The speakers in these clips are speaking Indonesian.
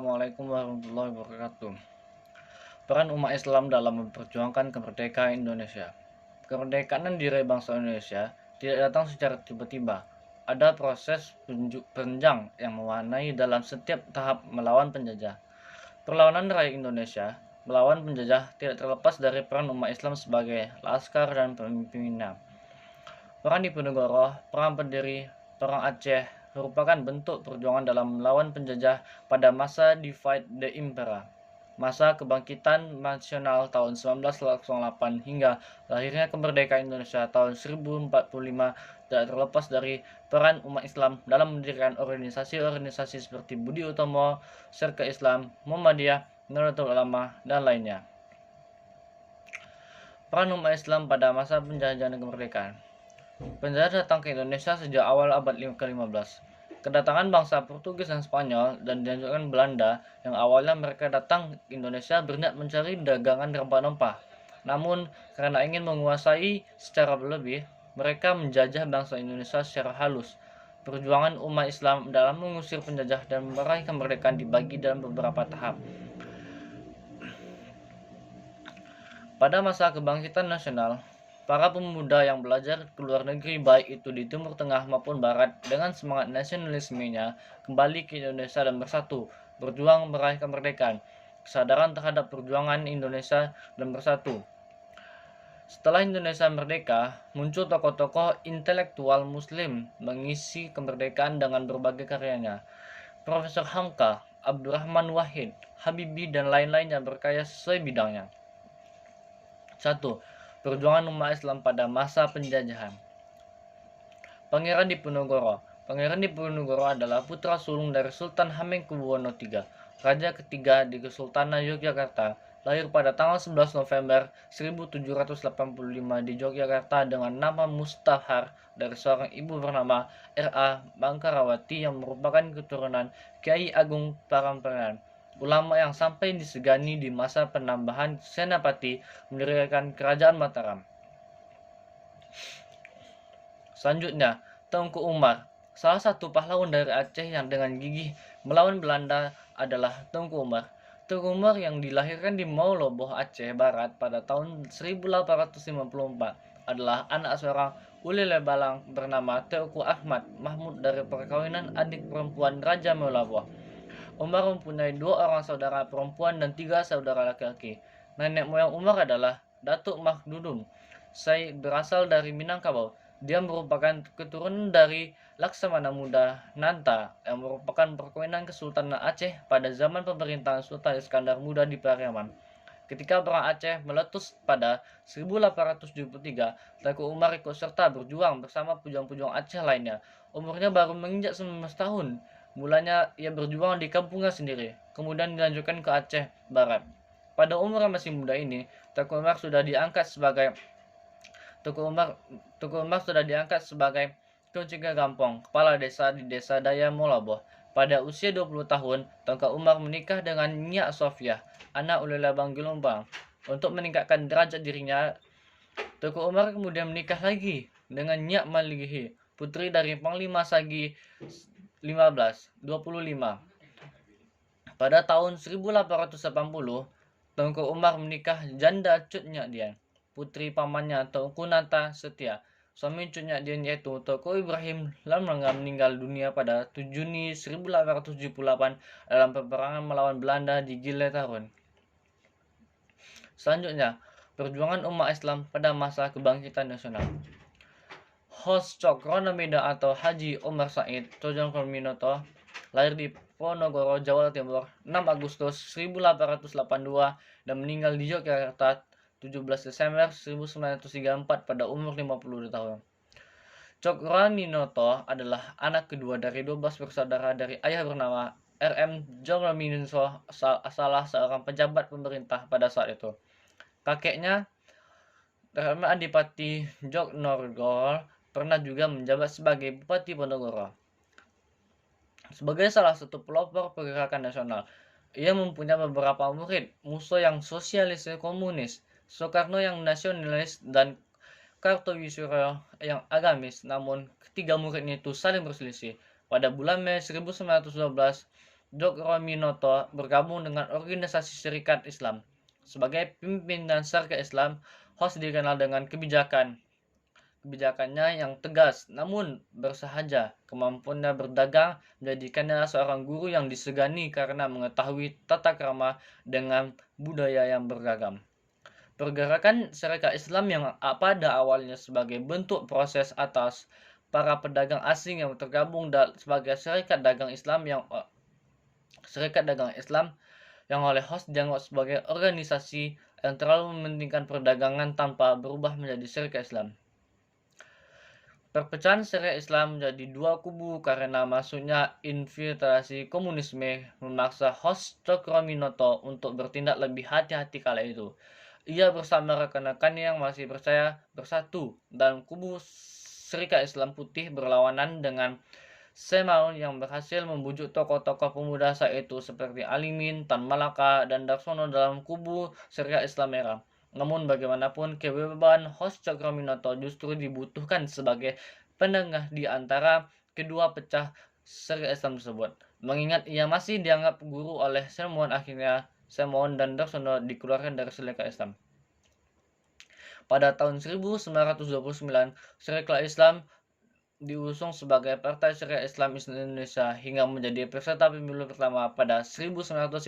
Assalamualaikum warahmatullahi wabarakatuh. Peran umat Islam dalam memperjuangkan kemerdekaan Indonesia. Kemerdekaan diri bangsa Indonesia tidak datang secara tiba-tiba. Ada proses panjang yang mewarnai dalam setiap tahap melawan penjajah. Perlawanan rakyat Indonesia melawan penjajah tidak terlepas dari peran umat Islam sebagai laskar dan pemimpinnya. Perang Diponegoro, perang pendiri, perang Aceh merupakan bentuk perjuangan dalam melawan penjajah pada masa Divide the Impera, masa kebangkitan nasional tahun 1908 hingga lahirnya kemerdekaan Indonesia tahun 1045 tidak terlepas dari peran umat Islam dalam mendirikan organisasi-organisasi seperti Budi Utomo, Serke Islam, Muhammadiyah, Nahdlatul Ulama, dan lainnya. Peran umat Islam pada masa penjajahan dan kemerdekaan. Penjajah datang ke Indonesia sejak awal abad ke-15. Kedatangan bangsa Portugis dan Spanyol dan dilanjutkan Belanda yang awalnya mereka datang ke Indonesia berniat mencari dagangan rempah-rempah. Namun, karena ingin menguasai secara berlebih, mereka menjajah bangsa Indonesia secara halus. Perjuangan umat Islam dalam mengusir penjajah dan meraih kemerdekaan dibagi dalam beberapa tahap. Pada masa kebangkitan nasional, para pemuda yang belajar ke luar negeri baik itu di Timur Tengah maupun Barat dengan semangat nasionalismenya kembali ke Indonesia dan bersatu, berjuang meraih kemerdekaan, kesadaran terhadap perjuangan Indonesia dan bersatu. Setelah Indonesia merdeka, muncul tokoh-tokoh intelektual muslim mengisi kemerdekaan dengan berbagai karyanya. Profesor Hamka, Abdurrahman Wahid, Habibie, dan lain-lainnya berkarya sesuai bidangnya. 1. Perjuangan umat Islam pada masa penjajahan. Pangeran Diponegoro. Pangeran Diponegoro adalah putra sulung dari Sultan Hamengkubuwono III, raja ketiga di Kesultanan Yogyakarta, lahir pada tanggal 11 November 1785 di Yogyakarta dengan nama Mustahar dari seorang ibu bernama R.A. Bangkarawati yang merupakan keturunan Kiai Agung Parampenan, ulama yang sampai disegani di masa penambahan Senapati mendirikan kerajaan Mataram. Selanjutnya, Tengku Umar. Salah satu pahlawan dari Aceh yang dengan gigih melawan Belanda adalah Tengku Umar. Tengku Umar yang dilahirkan di Mauloboh, Aceh Barat pada tahun 1854 adalah anak seorang uli lebalang bernama Tengku Ahmad Mahmud dari perkawinan adik perempuan Raja Mauloboh. Umar mempunyai 2 orang saudara perempuan dan 3 saudara laki-laki. Nenek moyang Umar adalah Datuk Makdudum. Saya berasal dari Minangkabau. Dia merupakan keturunan dari Laksamana Muda Nanta yang merupakan perkawinan Kesultanan Aceh pada zaman pemerintahan Sultan Iskandar Muda di Pariaman. Ketika perang Aceh meletus pada 1873, Tengku Umar ikut serta berjuang bersama pejuang-pejuang Aceh lainnya. Umurnya baru menginjak 19 tahun. Mulanya ia berjuang di kampungnya sendiri, kemudian dilanjutkan ke Aceh Barat. Pada umur yang masih muda ini, Tengku Umar sudah diangkat sebagai Kuncinga Gampong, kepala desa di desa Daya Molaboh. Pada usia 20 tahun, Tengku Umar menikah dengan Nyak Sofia, anak uli labang Gelombang. Untuk meningkatkan derajat dirinya, Tengku Umar kemudian menikah lagi dengan Nyak Malihi, putri dari Panglima Sagi 25. Pada tahun 1880, Tengku Umar menikah janda Cut Nyak Dian, putri pamannya Tengku Nata Setia. Suami Cut Nyak Dian yaitu Tengku Ibrahim Lamranga meninggal dunia pada 7 Juni 1878 dalam peperangan melawan Belanda di Giletarun. Selanjutnya, perjuangan umat Islam pada masa kebangkitan nasional. Hos Cokronomida atau Haji Omar Said Tojonkorminoto lahir di Ponorogo, Jawa Timur 6 Agustus 1882 dan meninggal di Yogyakarta 17 Desember 1934 pada umur 52 tahun. Cokroaminoto adalah anak kedua dari 12 bersaudara dari ayah bernama R.M. Joglominso, salah seorang pejabat pemerintah pada saat itu. Kakeknya, Dharma Adipati Jognorgol, pernah juga menjabat sebagai Bupati Ponorogo. Sebagai salah satu pelopor pergerakan nasional, ia mempunyai beberapa murid, Musso yang sosialis komunis, Soekarno yang nasionalis, dan Kartowisuro yang agamis. Namun, ketiga murid itu saling berselisih. Pada bulan Mei 1912, Djokroaminoto bergabung dengan organisasi Serikat Islam. Sebagai pimpinan Serikat Islam, Hos dikenal dengan kebijakannya yang tegas namun bersahaja. Kemampuannya berdagang menjadikannya seorang guru yang disegani karena mengetahui tata krama dengan budaya yang beragam. Pergerakan Serikat Islam yang pada awalnya sebagai bentuk proses atas para pedagang asing yang tergabung sebagai Serikat Dagang Islam yang oleh Hos dianggap sebagai organisasi yang terlalu mementingkan perdagangan tanpa berubah menjadi Serikat Islam. Perpecahan Serikat Islam menjadi dua kubu karena masuknya infiltrasi komunisme memaksa Hos Cokroaminoto untuk bertindak lebih hati-hati kala itu. Ia bersama rekan-rekannya yang masih percaya bersatu dan kubu Serikat Islam Putih berlawanan dengan Semaun yang berhasil membujuk tokoh-tokoh pemuda saat itu seperti Alimin, Tan Malaka, dan Darsono dalam kubu Serikat Islam Merah. Namun bagaimanapun kebebasan Hos Cokroaminoto justru dibutuhkan sebagai penengah di antara kedua pecah Serikat Islam tersebut. Mengingat ia masih dianggap guru oleh Semaun, akhirnya Semaun dan Darsono dikeluarkan dari Serikat Islam. Pada tahun 1929, Serikat Islam diusung sebagai Partai Serikat Islam Indonesia hingga menjadi peserta pemilu pertama pada 1955.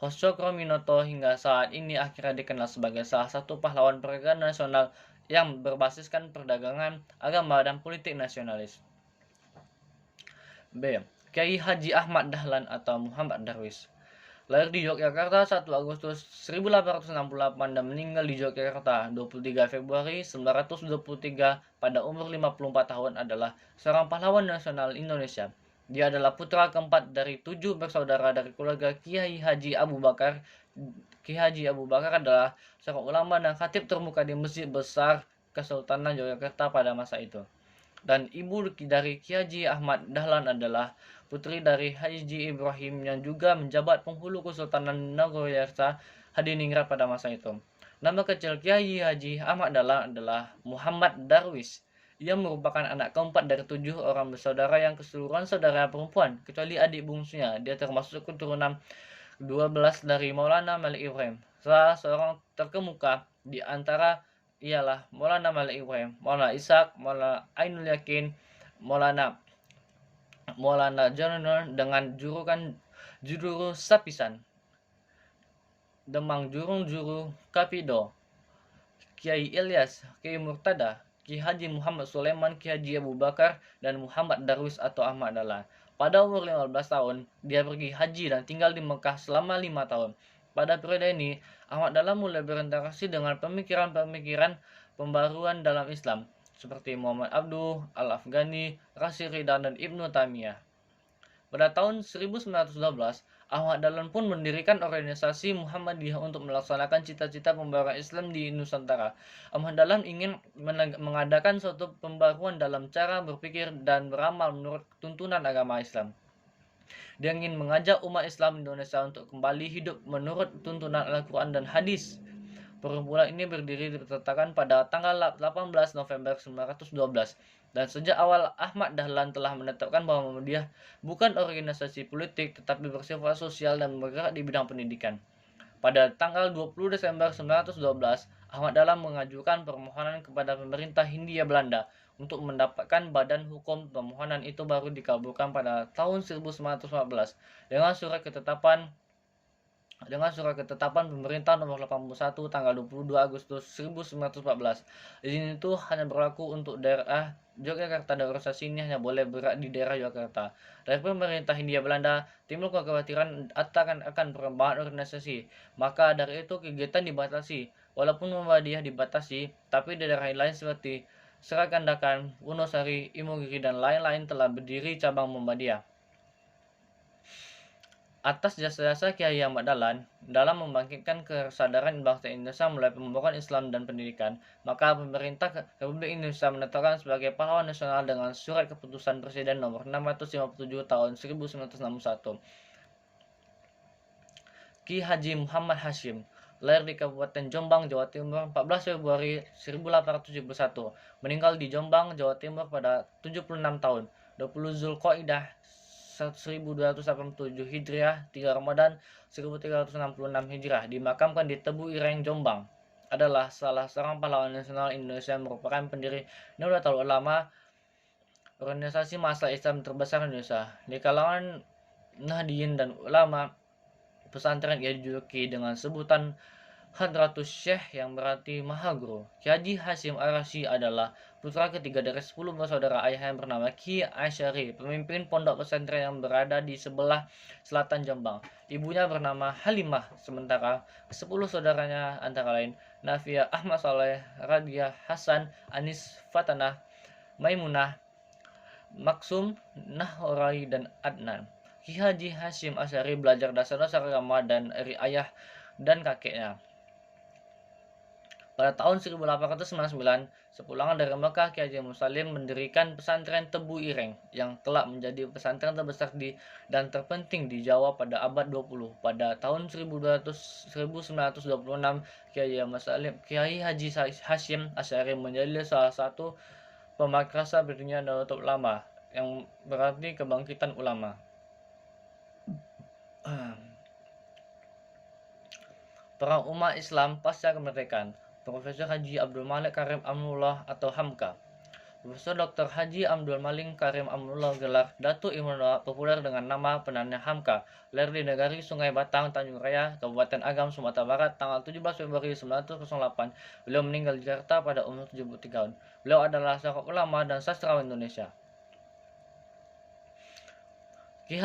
Hos Cokroaminoto hingga saat ini akhirnya dikenal sebagai salah satu pahlawan pergerakan nasional yang berbasiskan perdagangan, agama, dan politik nasionalis. B. Kiai Haji Ahmad Dahlan atau Muhammad Darwis. Lahir di Yogyakarta 1 Agustus 1868 dan meninggal di Yogyakarta 23 Februari 1923 pada umur 54 tahun adalah seorang pahlawan nasional Indonesia. Dia adalah putra keempat dari 7 bersaudara dari keluarga Kiai Haji Abu Bakar. Kiai Haji Abu Bakar adalah seorang ulama dan khatib termuka di Masjid Besar Kesultanan Yogyakarta pada masa itu. Dan ibu dari Kiai Haji Ahmad Dahlan adalah putri dari Haji Ibrahim yang juga menjabat penghulu Kesultanan Nagayarsa Hadiningrat pada masa itu. Nama kecil Kiai Haji Ahmad Dahlan adalah Muhammad Darwis. Ia merupakan anak keempat dari 7 orang bersaudara yang keseluruhan saudara perempuan, kecuali adik bungsunya. Dia termasuk keturunan 12 dari Maulana Malik Ibrahim. Salah seorang terkemuka di antara ialah Maulana Malik Ibrahim, Maulana Ishak, Maulana Ainul Yakin, Maulana Janur dengan juru sapisan, Demang juru Kapido, Kiai Ilyas, Kiai Murtada, Kiai Haji Muhammad Sulaiman, Kiai Haji Abu Bakar, dan Muhammad Darwis atau Ahmad Dahlan. Pada umur 15 tahun, dia pergi haji dan tinggal di Mekah selama 5 tahun. Pada periode ini, Ahmad Dahlan mulai berinteraksi dengan pemikiran-pemikiran pembaruan dalam Islam, seperti Muhammad Abduh, Al-Afghani, Rasyid Ridha, dan Ibnu Taimiyah. Pada tahun 1912, Ahmad Dahlan pun mendirikan organisasi Muhammadiyah untuk melaksanakan cita-cita pembaruan Islam di Nusantara. Ahmad Dahlan ingin mengadakan suatu pembaruan dalam cara berpikir dan beramal menurut tuntunan agama Islam. Dia ingin mengajak umat Islam Indonesia untuk kembali hidup menurut tuntunan Al-Quran dan hadis. Perkumpulan ini berdiri ditetapkan pada tanggal 18 November 1912. Dan sejak awal Ahmad Dahlan telah menetapkan bahwa Muhammadiyah bukan organisasi politik tetapi bersifat sosial dan bergerak di bidang pendidikan. Pada tanggal 20 Desember 1912, Ahmad Dahlan mengajukan permohonan kepada pemerintah Hindia Belanda untuk mendapatkan badan hukum. Permohonan itu baru dikabulkan pada tahun 1914 dengan surat ketetapan pemerintah nomor 81 tanggal 22 Agustus 1914. Izin itu hanya berlaku untuk daerah Yogyakarta dan organisasi ini hanya boleh bergerak di daerah Yogyakarta. Dari pemerintah Hindia Belanda timbul kekhawatiran akan perkembangan organisasi. Maka dari itu kegiatan dibatasi. Walaupun Muhammadiyah dibatasi, tapi di daerah lain seperti Serakandakan, Wonosari, Imogiri, dan lain-lain telah berdiri cabang Muhammadiyah. Atas jasa-jasa Kiai Ahmad Dahlan dalam membangkitkan kesadaran bangsa Indonesia melalui pembaruan Islam dan pendidikan, maka pemerintah Republik Indonesia menetapkan sebagai pahlawan nasional dengan surat keputusan Presiden nomor 657 tahun 1961. Ki Haji Muhammad Hashim lahir di Kabupaten Jombang, Jawa Timur 14 Februari 1871, meninggal di Jombang, Jawa Timur pada 76 tahun, 20 Zulqa'dah 1287 Hijriah, 3 Ramadan 1366 Hijriah, dimakamkan di Tebu Ireng, Jombang. Adalah salah seorang pahlawan nasional Indonesia yang merupakan pendiri Nahdlatul Ulama, organisasi massa Islam terbesar Indonesia. Di kalangan Nahdiyin dan ulama pesantren ia dijuluki dengan sebutan Hadratus Syekh yang berarti Maha Guru. Ki Haji Hasyim Ar-Rasyid adalah putra ketiga dari 10 bersaudara ayah yang bernama Ki Asyari, pemimpin pondok pesantren yang berada di sebelah selatan Jombang. Ibunya bernama Halimah, sementara 10 saudaranya antara lain Nafia, Ahmad Saleh, Radiah, Hasan, Anis, Fatanah, Maimunah, Maksum, Nahrai, dan Adnan. Ki Haji Hasyim Asyari belajar dasar-dasar agama dari ayah dan kakeknya. Pada tahun 1899, sepulang dari Mekah, Ki Haji Musalim mendirikan pesantren Tebu Ireng yang kelak menjadi pesantren terbesar dan terpenting di Jawa pada abad 20. Pada tahun 1926, Kiai Haji Hasyim Asy'ari menjadi salah satu pemakrasa berdirinya Nahdlatul Ulama, yang berarti kebangkitan ulama. Perang umat Islam pasca kemerdekaan. Profesor Haji Abdul Malik Karim Amnullah atau Hamka. Profesor Dr. Haji Abdul Malik Karim Amnullah gelar Datuk Imamullah, populer dengan nama penanya Hamka, lahir di negari Sungai Batang, Tanjung Raya, Kabupaten Agam, Sumatera Barat, tanggal 17 Februari 1908. Beliau meninggal di Jakarta pada umur 73 tahun. Beliau adalah seorang ulama dan sastrawan Indonesia. Ki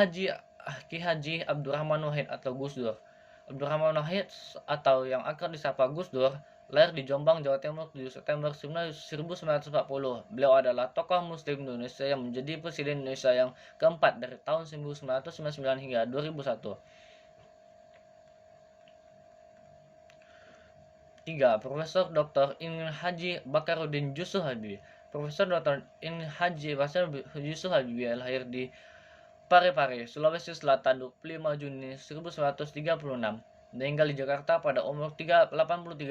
Haji Abdurrahman Wahid atau Gus Dur. Abdurrahman Wahid atau yang akrab disapa Gus Dur lahir di Jombang, Jawa Timur 7 September 1940. Beliau adalah tokoh muslim Indonesia yang menjadi presiden Indonesia yang keempat dari tahun 1999 hingga 2001. 3. Profesor Dr. Ingin Haji Bakaruddin Yusuf Habibie. Profesor Dr. Ingin Haji Bakaruddin Yusuf Habibie lahir di Parepare, Sulawesi Selatan 25 Juni 1936. Meninggal di Jakarta pada umur 83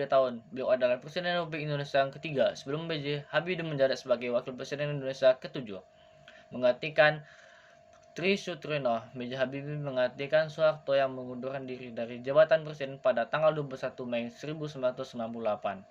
tahun. Beliau adalah Presiden Republik Indonesia yang ketiga sebelum B.J. Habibie menjabat sebagai Wakil Presiden Indonesia ke-7. Menggantikan Tri Sutrino, B.J. Habibie menggantikan Soeharto yang mengundurkan diri dari jabatan presiden pada tanggal 21 Mei 1998.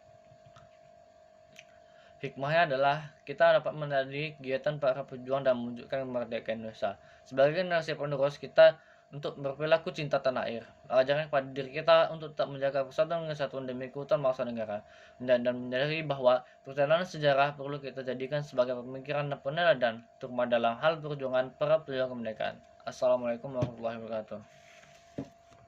Hikmahnya adalah kita dapat menjadi kegiatan para pejuang dan menunjukkan kemerdekaan Indonesia. Sebagai generasi penerus kita untuk berperilaku cinta tanah air. Ajarkan kepada diri kita untuk tetap menjaga persatuan dan kesatuan demi keutuhan bangsa negara. Dan menyadari bahwa perjalanan sejarah perlu kita jadikan sebagai pemikiran dan peneladan terutama dalam hal perjuangan para pejuang kemerdekaan. Assalamualaikum warahmatullahi wabarakatuh.